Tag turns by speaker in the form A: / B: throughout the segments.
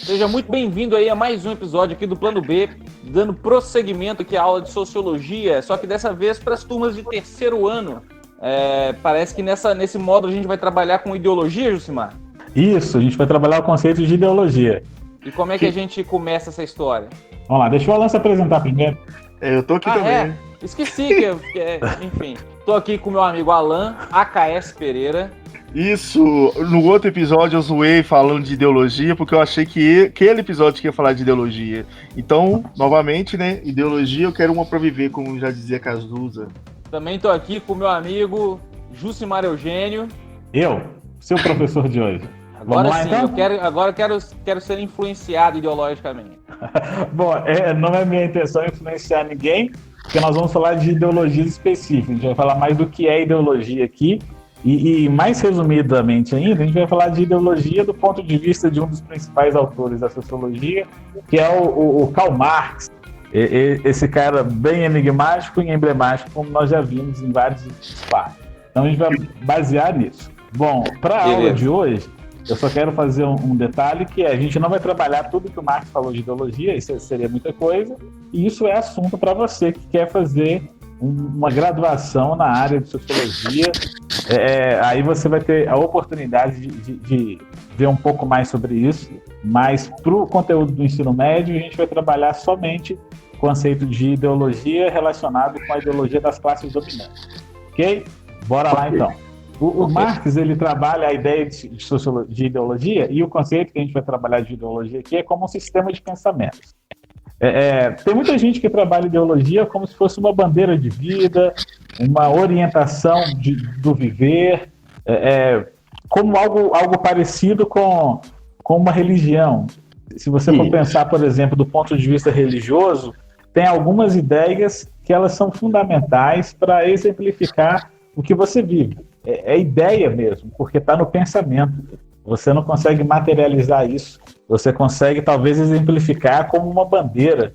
A: Seja muito bem-vindo aí a mais um episódio aqui do Plano B, dando prosseguimento aqui à aula de Sociologia, só que dessa vez para as turmas de terceiro ano. Parece que nesse modo a gente vai trabalhar com ideologia, Jucimar?
B: Isso, a gente vai trabalhar o conceito de ideologia.
A: E como é que a gente começa essa história?
B: Vamos lá, deixa o Alan se apresentar primeiro.
C: Eu tô aqui também.
A: Esqueci enfim, tô aqui com o meu amigo Alan, AKS Pereira.
C: Isso, no outro episódio eu zoei falando de ideologia, porque eu achei que aquele episódio que ia falar de ideologia. Então, novamente, né, ideologia eu quero uma pra viver, como já dizia Cazuza.
A: Também tô aqui com o meu amigo Jucimar Eugênio.
B: Eu, seu professor de hoje.
A: Agora
B: Vamos lá,
A: sim,
B: então?
A: eu quero ser influenciado ideologicamente.
B: Bom, não é minha intenção influenciar ninguém, porque nós vamos falar de ideologias específicas. A gente vai falar mais do que é ideologia aqui. E mais resumidamente ainda, a gente vai falar de ideologia do ponto de vista de um dos principais autores da sociologia, que é o Karl Marx. Esse cara bem enigmático e emblemático, como nós já vimos em vários espaços. Então a gente vai basear nisso. Bom, para a aula de hoje, eu só quero fazer um detalhe, que a gente não vai trabalhar tudo que o Marx falou de ideologia, isso seria muita coisa, e isso é assunto para você que quer fazer uma graduação na área de sociologia. Aí você vai ter a oportunidade de ver um pouco mais sobre isso, mas para o conteúdo do ensino médio a gente vai trabalhar somente o conceito de ideologia relacionado com a ideologia das classes dominantes. Ok? Bora lá então. O Marx, ele trabalha a ideia de ideologia, e o conceito que a gente vai trabalhar de ideologia aqui é como um sistema de pensamento. Tem muita gente que trabalha ideologia como se fosse uma bandeira de vida, uma orientação do viver, como algo parecido com uma religião. Se você for pensar, por exemplo, do ponto de vista religioso, tem algumas ideias que elas são fundamentais para exemplificar o que você vive. É ideia mesmo, porque está no pensamento. Você não consegue materializar isso. Você consegue, talvez, exemplificar como uma bandeira.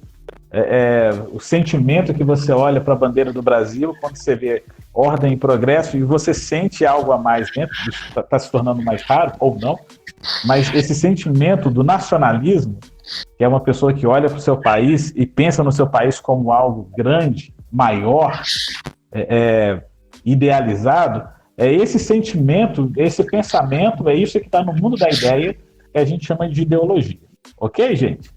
B: O sentimento que você olha para a bandeira do Brasil, quando você vê ordem e progresso, e você sente algo a mais dentro, está se tornando mais raro, ou não, mas esse sentimento do nacionalismo, que é uma pessoa que olha para o seu país e pensa no seu país como algo grande, maior, idealizado, esse sentimento, esse pensamento, é isso que está no mundo da ideia, que a gente chama de ideologia. Ok, gente?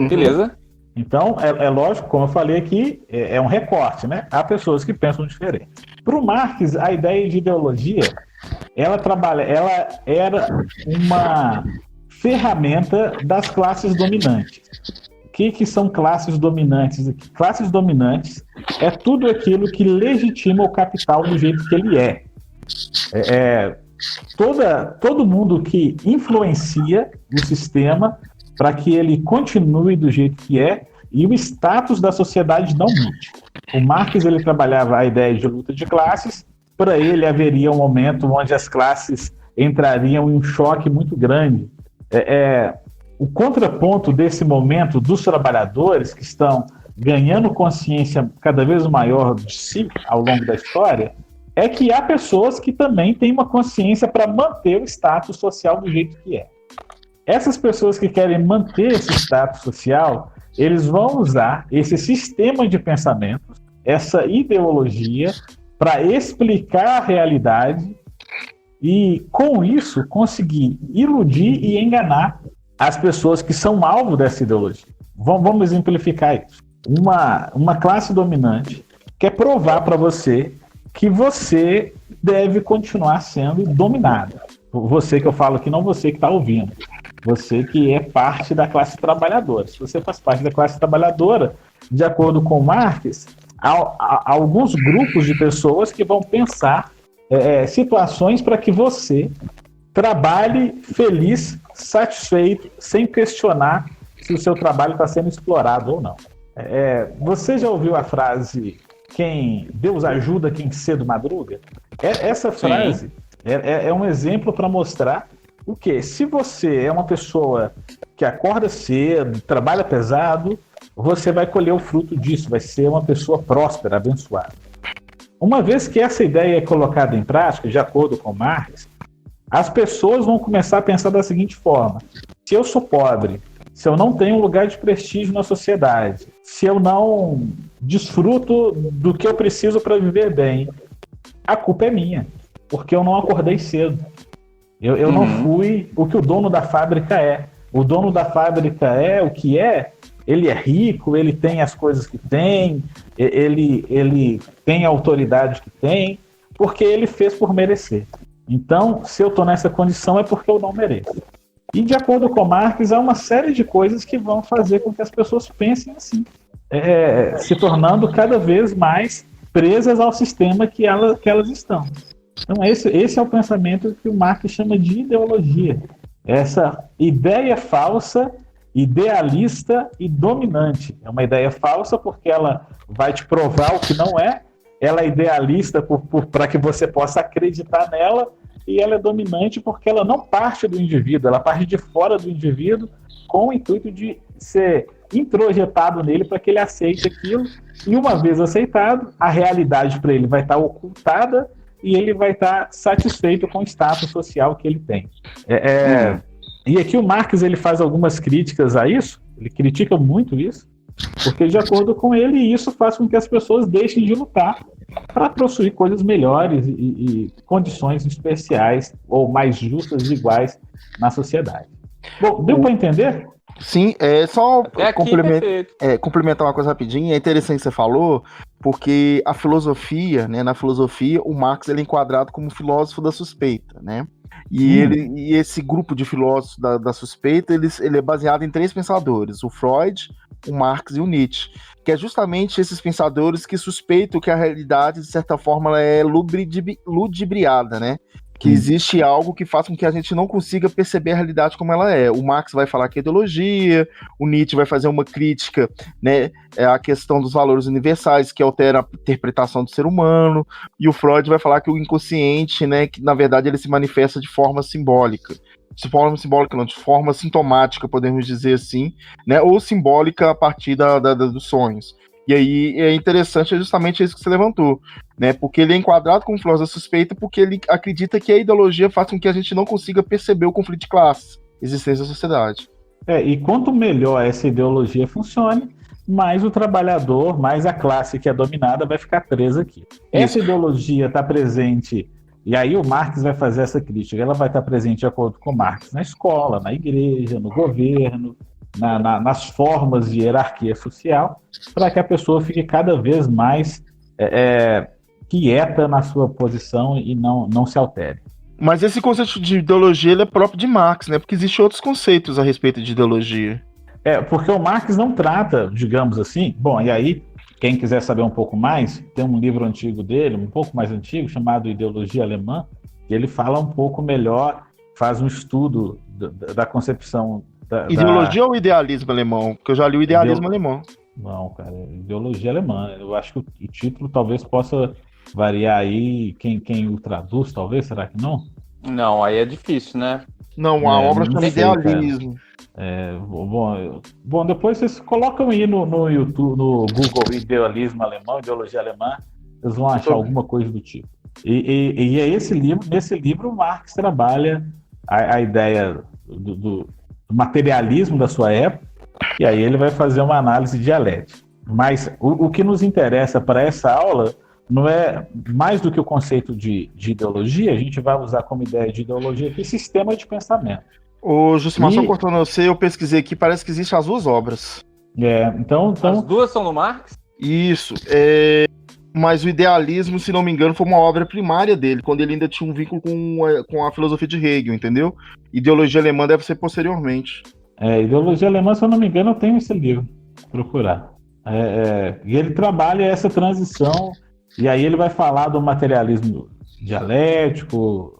A: Beleza.
B: Então, é lógico, como eu falei aqui, é um recorte, né? Há pessoas que pensam diferente. Para o Marx, a ideia de ideologia, ela era uma ferramenta das classes dominantes. O que são classes dominantes aqui? Classes dominantes é tudo aquilo que legitima o capital do jeito que ele é. Todo mundo que influencia o sistema para que ele continue do jeito que é e o status da sociedade não mude. O Marx, ele trabalhava a ideia de luta de classes. Para ele haveria um momento onde as classes entrariam em um choque muito grande. O contraponto desse momento dos trabalhadores que estão ganhando consciência cada vez maior de si ao longo da história é que há pessoas que também têm uma consciência para manter o status social do jeito que é. Essas pessoas que querem manter esse status social, eles vão usar esse sistema de pensamento, essa ideologia, para explicar a realidade e, com isso, conseguir iludir e enganar as pessoas que são alvo dessa ideologia. Vamos exemplificar isso. Uma classe dominante quer provar para você que você deve continuar sendo dominado. Você que eu falo aqui, não você que está ouvindo. Você que é parte da classe trabalhadora. Se você faz parte da classe trabalhadora, de acordo com Marx, há alguns grupos de pessoas que vão pensar situações para que você trabalhe feliz, satisfeito, sem questionar se o seu trabalho está sendo explorado ou não. Você já ouviu a frase Deus ajuda quem cedo madruga? Essa frase é um exemplo para mostrar o quê? Se você é uma pessoa que acorda cedo, trabalha pesado, você vai colher o fruto disso, vai ser uma pessoa próspera, abençoada. Uma vez que essa ideia é colocada em prática, de acordo com Marx, as pessoas vão começar a pensar da seguinte forma: Se eu sou pobre, se eu não tenho um lugar de prestígio na sociedade, se eu não desfruto do que eu preciso para viver bem, a culpa é minha, porque eu não acordei cedo. Eu não fui o que o dono da fábrica é. O dono da fábrica é o que é. Ele é rico, ele tem as coisas que tem, ele tem a autoridade que tem, porque ele fez por merecer. Então, se eu estou nessa condição é porque eu não mereço. E de acordo com Marx, há uma série de coisas que vão fazer com que as pessoas pensem assim, se tornando cada vez mais presas ao sistema que elas estão. Então, esse é o pensamento que o Marx chama de ideologia. Essa ideia falsa, idealista e dominante. É uma ideia falsa porque ela vai te provar o que não é, ela é idealista para que você possa acreditar nela, e ela é dominante porque ela não parte do indivíduo, ela parte de fora do indivíduo com o intuito de ser introjetado nele para que ele aceite aquilo, e uma vez aceitado, a realidade para ele vai estar ocultada e ele vai estar satisfeito com o status social que ele tem. E aqui o Marx ele faz algumas críticas a isso, ele critica muito isso, porque de acordo com ele, isso faz com que as pessoas deixem de lutar para possuir coisas melhores e condições especiais ou mais justas e iguais na sociedade. Bom, deu para entender?
C: Sim, só complementar uma coisa rapidinho. É interessante que você falou, porque a filosofia, né, na filosofia, o Marx ele é enquadrado como filósofo da suspeita, né? E esse grupo de filósofos da suspeita, ele é baseado em 3 pensadores, o Freud, o Marx e o Nietzsche, que é justamente esses pensadores que suspeitam que a realidade, de certa forma, ela é ludibriada, né? Que existe algo que faz com que a gente não consiga perceber a realidade como ela é. O Marx vai falar que é ideologia, o Nietzsche vai fazer uma crítica, né, à questão dos valores universais, que altera a interpretação do ser humano, e o Freud vai falar que o inconsciente, né, que na verdade ele se manifesta de forma simbólica. De forma simbólica não, de forma sintomática, podemos dizer assim, né, ou simbólica a partir dos sonhos. E aí é interessante justamente isso que você levantou, né? Porque ele é enquadrado como filósofo suspeita porque ele acredita que a ideologia faz com que a gente não consiga perceber o conflito de classes, existência da sociedade.
B: E quanto melhor essa ideologia funcione, mais o trabalhador, mais a classe que é dominada vai ficar presa aqui. Essa ideologia está presente, e aí o Marx vai fazer essa crítica, ela vai estar presente de acordo com Marx na escola, na igreja, no governo, nas formas de hierarquia social, para que a pessoa fique cada vez mais quieta na sua posição e não se altere.
C: Mas esse conceito de ideologia ele é próprio de Marx, né? Porque existem outros conceitos a respeito de ideologia.
B: Porque o Marx não trata, digamos assim... Bom, e aí, quem quiser saber um pouco mais, tem um livro antigo dele, um pouco mais antigo, chamado Ideologia Alemã, que ele fala um pouco melhor, faz um estudo da concepção...
C: Ideologia ou idealismo alemão? Porque eu já li o idealismo alemão.
B: Não, cara, ideologia alemã. Eu acho que o título talvez possa variar aí. Quem o traduz, talvez? Será que não?
A: Não, aí é difícil, né?
C: Não, a obra chama idealismo.
B: Bom, depois vocês colocam aí no YouTube, no Google, idealismo alemão, ideologia alemã, vocês vão achar alguma coisa do tipo. E é nesse livro o Marx trabalha a ideia do materialismo da sua época, e aí ele vai fazer uma análise dialética. Mas o que nos interessa para essa aula não é mais do que o conceito de ideologia, a gente vai usar como ideia de ideologia aqui sistema de pensamento.
C: Ô, Jusimar, só cortando você, eu pesquisei aqui, parece que existem as 2 obras.
B: Então...
A: As 2 são no Marx?
C: Isso, mas o idealismo, se não me engano, foi uma obra primária dele, quando ele ainda tinha um vínculo com a filosofia de Hegel, entendeu? Ideologia alemã deve ser posteriormente.
B: Ideologia alemã, se eu não me engano, eu tenho esse livro, procurar. E ele trabalha essa transição, e aí ele vai falar do materialismo dialético,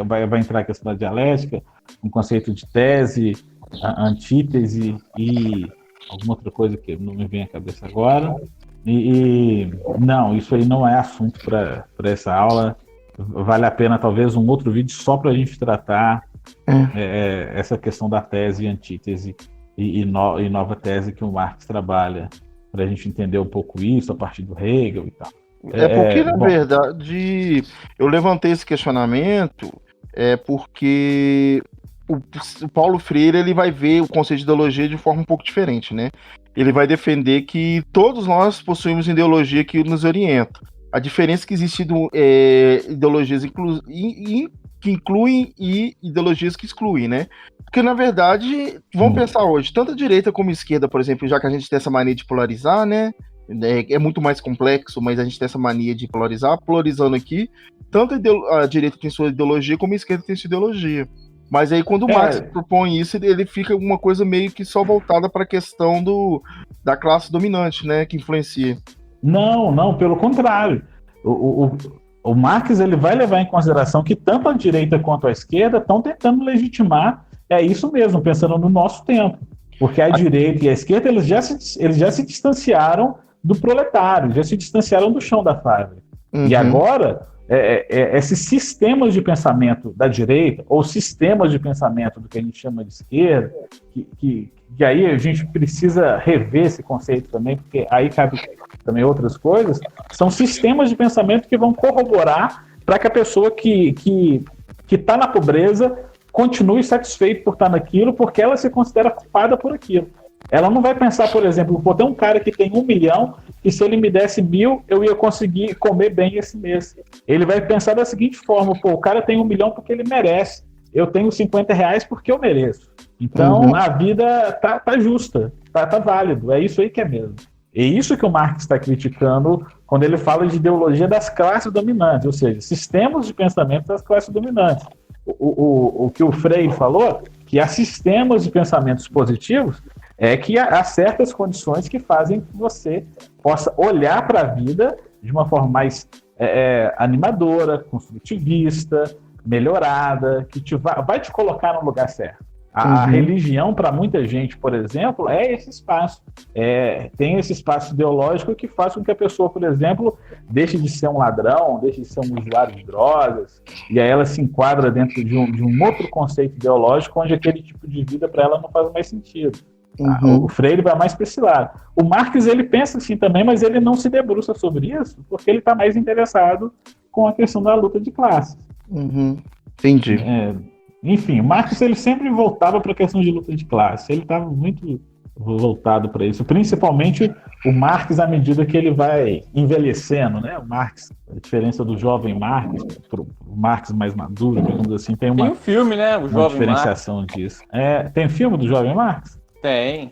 B: vai entrar a questão da dialética, um conceito de tese, antítese e alguma outra coisa que não me vem à cabeça agora. Não, isso aí não é assunto para essa aula. Vale a pena talvez um outro vídeo só para a gente tratar essa questão da tese, antítese e nova tese que o Marx trabalha, para a gente entender um pouco isso a partir do Hegel e tal.
C: Porque, na verdade, eu levantei esse questionamento porque o Paulo Freire ele vai ver o conceito de ideologia de forma um pouco diferente, né? Ele vai defender que todos nós possuímos ideologia que nos orienta. A diferença é que existe ideologias que incluem e ideologias que excluem, né? Porque, na verdade, vamos pensar hoje, tanto a direita como a esquerda, por exemplo, já que a gente tem essa mania de polarizar, né? É muito mais complexo, mas a gente tem essa mania de polarizar, polarizando aqui, tanto a direita tem sua ideologia, como a esquerda tem sua ideologia. Mas aí, quando o Marx propõe isso, ele fica uma coisa meio que só voltada para a questão da classe dominante, né? Que influencia.
B: Não, pelo contrário. O Marx ele vai levar em consideração que tanto a direita quanto a esquerda estão tentando legitimar isso mesmo, pensando no nosso tempo. Porque a direita e a esquerda eles já se distanciaram do proletário, já se distanciaram do chão da fábrica. Uhum. E agora, esses sistemas de pensamento da direita, ou sistemas de pensamento do que a gente chama de esquerda, que aí a gente precisa rever esse conceito também, porque aí cabe também outras coisas, são sistemas de pensamento que vão corroborar para que a pessoa que está na pobreza continue satisfeita por estar naquilo, porque ela se considera culpada por aquilo. Ela não vai pensar, por exemplo, pô, tem um cara que tem 1 milhão e se ele me desse 1.000, eu ia conseguir comer bem esse mês. Ele vai pensar da seguinte forma, pô, o cara tem 1 milhão porque ele merece. Eu tenho R$50 porque eu mereço. Então, a vida tá justa, tá válido. É isso aí que é mesmo. É isso que o Marx está criticando quando ele fala de ideologia das classes dominantes, ou seja, sistemas de pensamento das classes dominantes. O que o Freire falou, que há sistemas de pensamentos positivos, é que há certas condições que fazem que você possa olhar para a vida de uma forma mais animadora, construtivista, melhorada, que vai te colocar no lugar certo. A religião, para muita gente, por exemplo, é esse espaço. Tem esse espaço ideológico que faz com que a pessoa, por exemplo, deixe de ser um ladrão, deixe de ser um usuário de drogas, e aí ela se enquadra dentro de um outro conceito ideológico onde aquele tipo de vida para ela não faz mais sentido. O Freire vai mais para esse lado. O Marx, ele pensa assim também, mas ele não se debruça sobre isso, porque ele está mais interessado com a questão da luta de classes.
C: Entendi.
B: Enfim, o Marx ele sempre voltava para a questão de luta de classe. Ele estava muito voltado para isso. Principalmente o Marx à medida que ele vai envelhecendo, né? O Marx, a diferença do jovem Marx para o Marx mais maduro, digamos assim, tem um
A: filme, né? O Jovem
B: diferenciação
A: Marx.
B: Disso. Tem filme do jovem Marx?
A: Tem.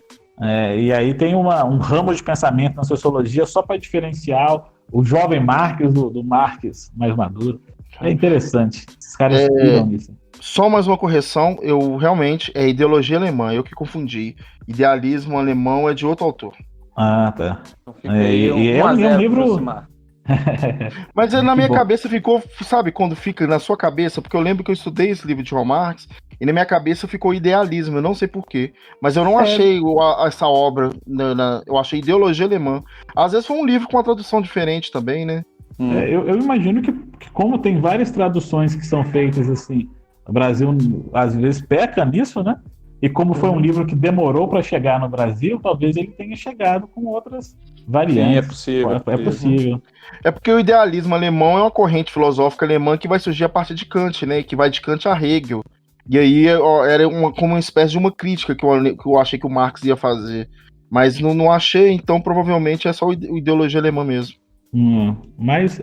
B: E aí tem um ramo de pensamento na sociologia só para diferenciar o jovem Marx do Marx mais maduro. É interessante. Esses caras estudam nisso.
C: Só mais uma correção, eu realmente, é ideologia alemã, eu que confundi. Idealismo alemão é de outro autor.
B: Ah, tá.
A: É um livro...
C: Mas na minha cabeça ficou, sabe, quando fica na sua cabeça, porque eu lembro que eu estudei esse livro de Karl Marx, e na minha cabeça ficou idealismo, eu não sei porquê, mas eu não achei essa obra, eu achei ideologia alemã. Às vezes foi um livro com uma tradução diferente também, né?
B: Eu imagino que como tem várias traduções que são feitas assim, o Brasil às vezes peca nisso, né? E como foi um livro que demorou para chegar no Brasil, talvez ele tenha chegado com outras variantes. Sim,
A: é possível.
B: É possível.
C: É porque o idealismo alemão é uma corrente filosófica alemã que vai surgir a partir de Kant, né? Que vai de Kant a Hegel. E aí era como uma espécie de uma crítica que eu achei que o Marx ia fazer. Mas não achei, então provavelmente é só o ideologia alemã mesmo.
B: Mas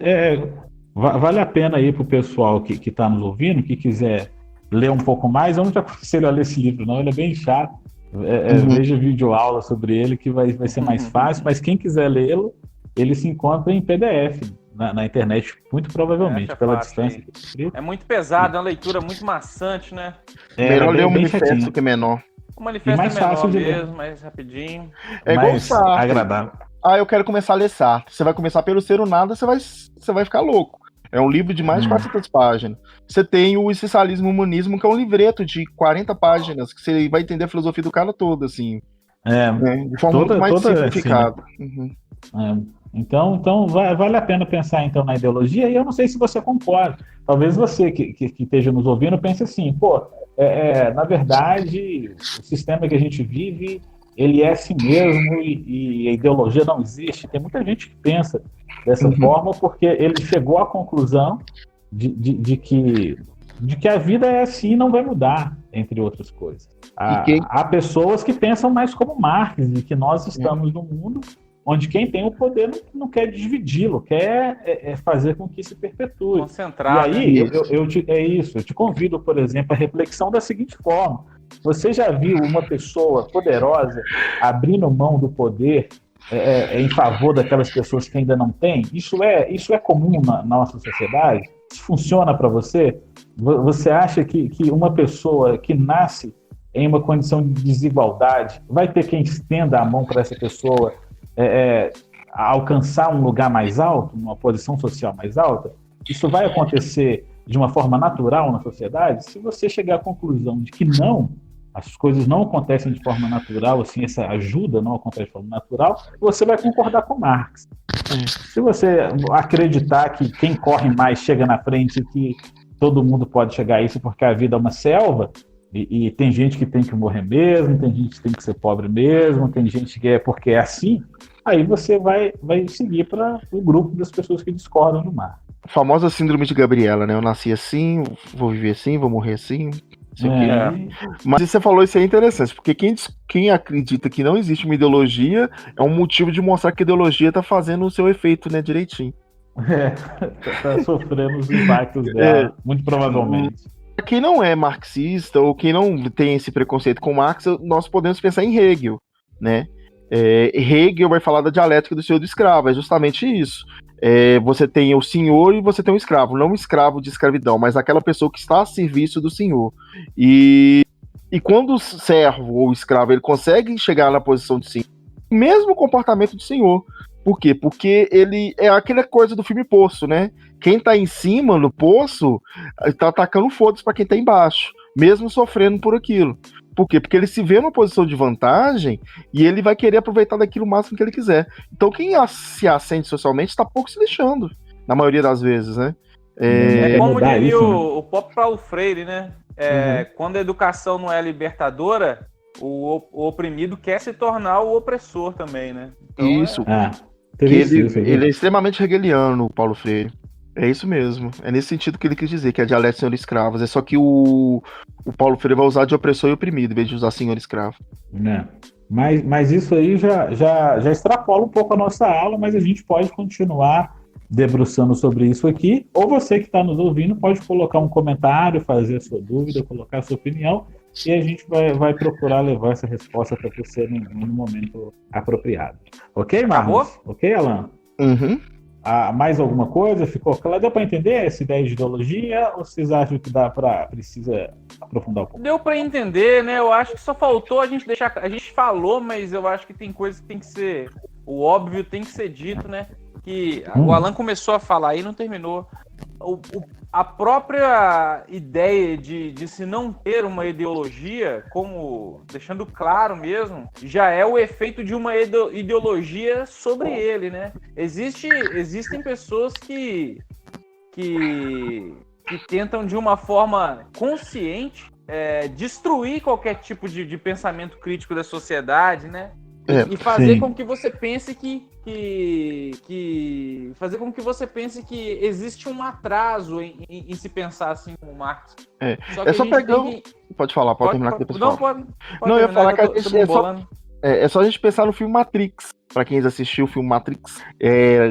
B: vale a pena aí pro pessoal que está nos ouvindo, que quiser ler um pouco mais. Eu não te aconselho a ler esse livro, não. Ele é bem chato. Veja vídeo aula sobre ele, que vai ser mais fácil. Mas quem quiser lê-lo, ele se encontra em PDF na internet, muito provavelmente, pela distância.
A: É muito pesado, é uma leitura muito maçante, né?
C: Melhor ler o manifesto que é menor.
A: O manifesto
B: mais
A: é menor
B: fácil de
A: mesmo, mais rapidinho.
B: É igual Sartre. Agradável.
C: Eu quero começar a ler Sartre. Você vai começar pelo Ser o Nada, você vai ficar louco. É um livro de mais de 400 páginas. Você tem o Essencialismo e o Humanismo, que é um livreto de 40 páginas, que você vai entender a filosofia do cara toda, assim. De forma muito mais simplificada.
B: Então vale a pena pensar então na ideologia, e eu não sei se você concorda. Talvez você que esteja nos ouvindo pense assim, na verdade, o sistema que a gente vive, ele é assim mesmo, e a ideologia não existe. Tem muita gente que pensa dessa forma, porque ele chegou à conclusão de que de que a vida é assim e não vai mudar, entre outras coisas. Há pessoas que pensam mais como Marx, de que nós estamos num mundo onde quem tem o poder não quer dividi-lo, quer fazer com que se perpetue.
A: Concentrar,
B: e aí,
A: né?
B: eu te convido, por exemplo, à reflexão da seguinte forma: você já viu uma pessoa poderosa abrindo mão do poder em favor daquelas pessoas que ainda não têm? Isso é comum na nossa sociedade? Isso funciona para você? Você acha que uma pessoa que nasce em uma condição de desigualdade vai ter quem estenda a mão para essa pessoa alcançar um lugar mais alto, uma posição social mais alta? Isso vai acontecer de uma forma natural na sociedade? Se você chegar à conclusão de que não, as coisas não acontecem de forma natural, assim, essa ajuda não acontece de forma natural, você vai concordar com Marx. Se você acreditar que quem corre mais chega na frente, que todo mundo pode chegar a isso porque a vida é uma selva, e tem gente que tem que morrer mesmo, tem gente que tem que ser pobre mesmo, tem gente que é porque é assim, aí você vai seguir para o grupo das pessoas que discordam do Marx.
C: A famosa síndrome de Gabriela, né? Eu nasci assim, vou viver assim, vou morrer assim. Mas você falou, isso é interessante, porque quem acredita que não existe uma ideologia é um motivo de mostrar que a ideologia está fazendo o seu efeito, né, direitinho.
B: Tá sofrendo os impactos dela, muito provavelmente.
C: Quem não é marxista ou quem não tem esse preconceito com Marx, nós podemos pensar em Hegel, né? Hegel vai falar da dialética do senhor e do escravo, é justamente isso. Você tem o senhor e você tem o escravo, não o escravo de escravidão, mas aquela pessoa que está a serviço do senhor. E quando o servo ou o escravo ele consegue chegar na posição de senhor, mesmo comportamento de senhor. Por quê? Porque ele é aquela coisa do filme Poço, né? Quem tá em cima no poço tá atacando foda-se pra quem tá embaixo, mesmo sofrendo por aquilo. Por quê? Porque ele se vê numa posição de vantagem e ele vai querer aproveitar daquilo o máximo que ele quiser. Então quem se assente socialmente está pouco se lixando, na maioria das vezes, né?
A: Como diria o próprio Paulo Freire, né? Quando a educação não é libertadora, o oprimido quer se tornar o opressor também, né? Então,
C: isso. Ele é extremamente hegeliano, o Paulo Freire. É isso mesmo. É nesse sentido que ele quis dizer, que a dialética senhor escravos. É só que o Paulo Freire vai usar de opressor e oprimido, em vez de usar senhor escravo.
B: Mas isso aí já extrapola um pouco a nossa aula, mas a gente pode continuar debruçando sobre isso aqui. Ou você que está nos ouvindo pode colocar um comentário, fazer a sua dúvida, colocar a sua opinião, e a gente vai procurar levar essa resposta para você no momento apropriado. Ok, Marcos? Ok, Alan?
C: Uhum.
B: Mais alguma coisa? Ficou claro? Deu para entender essa ideia de ideologia? Ou vocês acham que precisa aprofundar um pouco?
A: Deu para entender, né? Eu acho que só faltou a gente deixar. A gente falou, mas eu acho que tem coisas que tem que ser. O óbvio tem que ser dito, né? Que o Alan começou a falar e não terminou. A própria ideia de se não ter uma ideologia, como deixando claro mesmo, já é o efeito de uma ideologia sobre ele, né? Existem pessoas que tentam de uma forma consciente destruir qualquer tipo de pensamento crítico da sociedade, né? E fazer com que você pense fazer com que você pense que existe um atraso em se pensar assim como Marx.
C: Só pegar. Pode falar, pode terminar que depois
A: não, pode
C: não, eu ia falar que é só a gente pensar no filme Matrix. Pra quem assistiu o filme Matrix,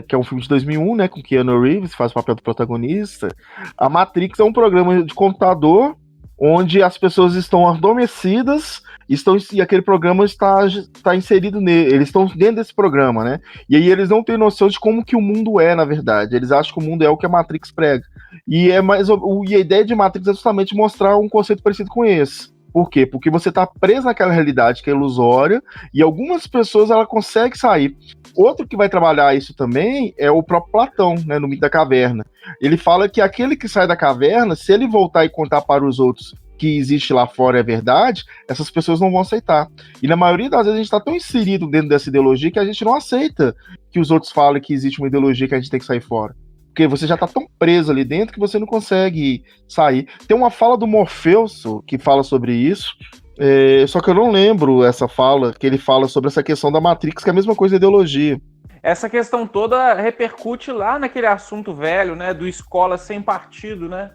C: que é um filme de 2001, né, com Keanu Reeves, que faz o papel do protagonista. A Matrix é um programa de computador onde as pessoas estão adormecidas e aquele programa está inserido nele, eles estão dentro desse programa, né? E aí eles não têm noção de como que o mundo é, na verdade. Eles acham que o mundo é o que a Matrix prega. E a ideia de Matrix é justamente mostrar um conceito parecido com esse. Por quê? Porque você está preso naquela realidade que é ilusória e algumas pessoas ela conseguem sair. Outro que vai trabalhar isso também é o próprio Platão, né, no Mito da Caverna. Ele fala que aquele que sai da caverna, se ele voltar e contar para os outros que existe lá fora é verdade, essas pessoas não vão aceitar. E na maioria das vezes a gente está tão inserido dentro dessa ideologia que a gente não aceita que os outros falem que existe uma ideologia que a gente tem que sair fora. Porque você já tá tão preso ali dentro que você não consegue sair. Tem uma fala do Morpheus que fala sobre isso, só que eu não lembro essa fala, que ele fala sobre essa questão da Matrix, que é a mesma coisa da ideologia.
A: Essa questão toda repercute lá naquele assunto velho, né, do escola sem partido, né?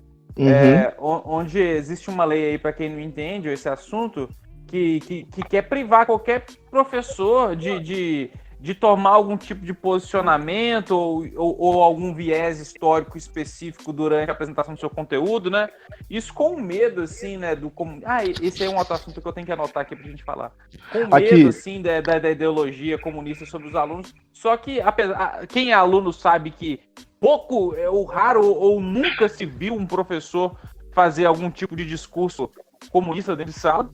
A: onde existe uma lei aí, para quem não entende esse assunto, que quer privar qualquer professor de tomar algum tipo de posicionamento ou algum viés histórico específico durante a apresentação do seu conteúdo, né? Isso com medo, assim, né? Esse é um outro assunto que eu tenho que anotar aqui pra gente falar. Com medo, assim, da ideologia comunista sobre os alunos. Só que quem é aluno sabe que pouco, ou raro, ou nunca se viu um professor fazer algum tipo de discurso comunista dentro de sala.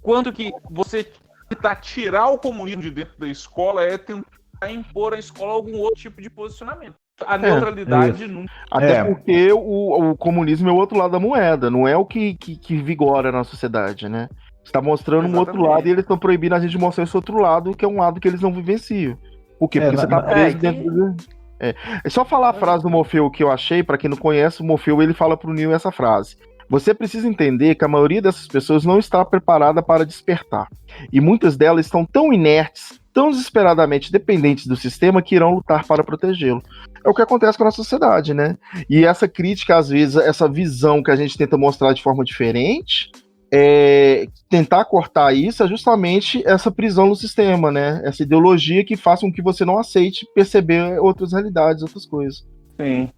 A: Quanto que você tentar tirar o comunismo de dentro da escola é tentar impor à escola algum outro tipo de posicionamento. A neutralidade nunca.
C: Até porque o comunismo é o outro lado da moeda, não é o que vigora na sociedade, né? Você está mostrando um outro lado e eles estão proibindo a gente de mostrar esse outro lado, que é um lado que eles não vivenciam. Por quê? Porque você está preso dentro do... É só falar a frase do Morfeu que eu achei, para quem não conhece, o Morfeu ele fala pro Neo essa frase. Você precisa entender que a maioria dessas pessoas não está preparada para despertar. E muitas delas estão tão inertes, tão desesperadamente dependentes do sistema que irão lutar para protegê-lo. É o que acontece com a nossa sociedade, né? E essa crítica, às vezes, essa visão que a gente tenta mostrar de forma diferente, tentar cortar isso é justamente essa prisão no sistema, né? Essa ideologia que faz com que você não aceite perceber outras realidades, outras coisas.
A: Sim.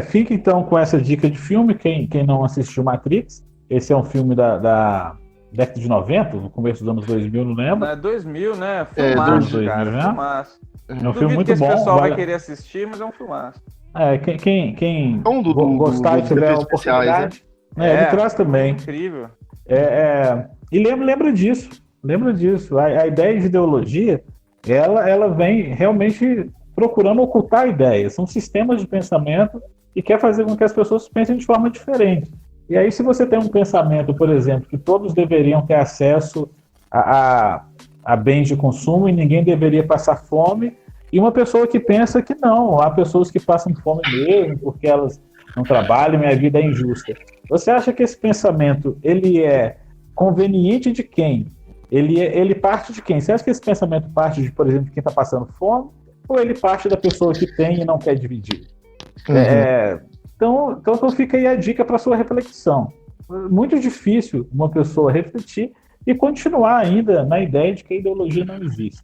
B: Fica então com essa dica de filme, quem não assistiu Matrix, esse é um filme da década de 90, no começo dos anos 2000, não lembro?
A: É 2000, né? Filmaço,
B: 2000,
A: cara,
B: né?
A: filmaço.
B: É um filme muito bom.
A: O pessoal vai querer assistir, mas é um filmaço.
B: Quem gostar e tiver a oportunidade, ele traz também.
A: Incrível.
B: E lembra disso. A ideia de ideologia, ela vem realmente procurando ocultar ideias. São sistemas de pensamento e quer fazer com que as pessoas pensem de forma diferente. E aí, se você tem um pensamento, por exemplo, que todos deveriam ter acesso a bens de consumo e ninguém deveria passar fome, e uma pessoa que pensa que não, há pessoas que passam fome mesmo porque elas não trabalham e a vida é injusta. Você acha que esse pensamento ele é conveniente de quem? Ele parte de quem? Você acha que esse pensamento parte de, por exemplo, de quem está passando fome? Ou ele parte da pessoa que tem e não quer dividir? Então fica aí a dica para sua reflexão. Muito difícil uma pessoa refletir e continuar ainda na ideia de que a ideologia não existe.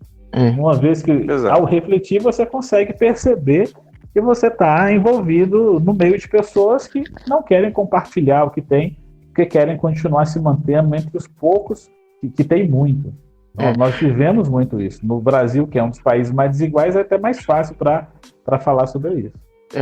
B: Uma vez que, ao refletir, você consegue perceber que você está envolvido no meio de pessoas que não querem compartilhar o que tem, porque querem continuar se mantendo entre os poucos que tem muito. Nós vivemos muito isso. No Brasil, que é um dos países mais desiguais, é até mais fácil para falar sobre isso.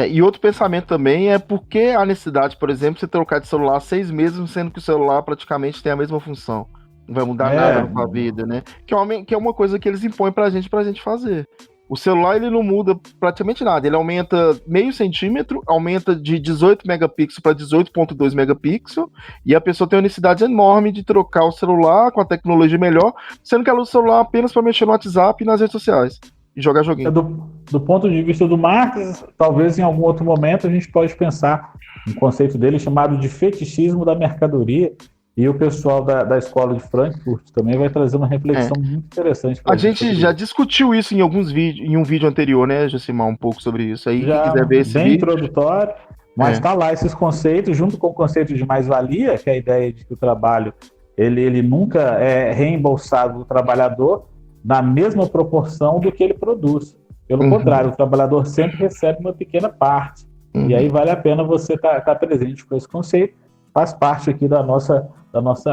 C: E outro pensamento também é por que a necessidade, por exemplo, de você trocar de celular 6 meses, sendo que o celular praticamente tem a mesma função. Não vai mudar nada na sua vida, né? Que é uma coisa que eles impõem pra gente fazer. O celular, ele não muda praticamente nada. Ele aumenta meio centímetro, aumenta de 18 megapixels para 18,2 megapixels, e a pessoa tem uma necessidade enorme de trocar o celular com a tecnologia melhor, sendo que ela usa o celular apenas para mexer no WhatsApp e nas redes sociais, e jogar joguinho.
B: Do ponto de vista do Marx, talvez em algum outro momento a gente pode pensar um conceito dele chamado de fetichismo da mercadoria, e o pessoal da escola de Frankfurt também vai trazer uma reflexão muito interessante.
C: A gente já discutiu isso em um vídeo anterior, né, Josimar, um pouco sobre isso. Aí,
B: já,
C: quem quiser ver esse
B: bem
C: vídeo...
B: introdutório, mas tá lá esses conceitos, junto com o conceito de mais-valia, que é a ideia de que o trabalho ele nunca é reembolsado do trabalhador na mesma proporção do que ele produz. Pelo contrário, o trabalhador sempre recebe uma pequena parte. E aí vale a pena você estar presente com esse conceito. Faz parte aqui da nossa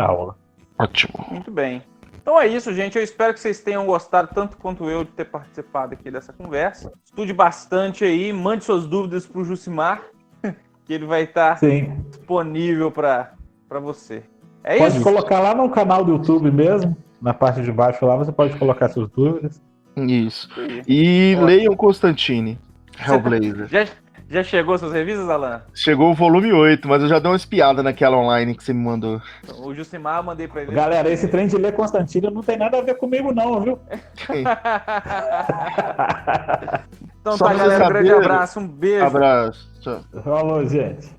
B: aula.
C: Ótimo.
A: Muito bem. Então é isso, gente. Eu espero que vocês tenham gostado tanto quanto eu de ter participado aqui dessa conversa. Estude bastante aí, mande suas dúvidas para o Jucimar, que ele vai estar disponível para você.
B: Pode colocar lá no canal do YouTube mesmo, na parte de baixo lá, você pode colocar suas dúvidas.
C: Isso. E leiam Constantine, Hellblazer.
A: Já chegou suas revistas, Alan?
C: Chegou o volume 8, mas eu já dei uma espiada naquela online que você me mandou.
A: O Jucimar, eu mandei pra ele.
B: Galera, esse trem de ler Constantino não tem nada a ver comigo não, viu?
A: Então tá, galera, um grande abraço, um beijo.
C: Abraço, tchau.
B: Falou, gente.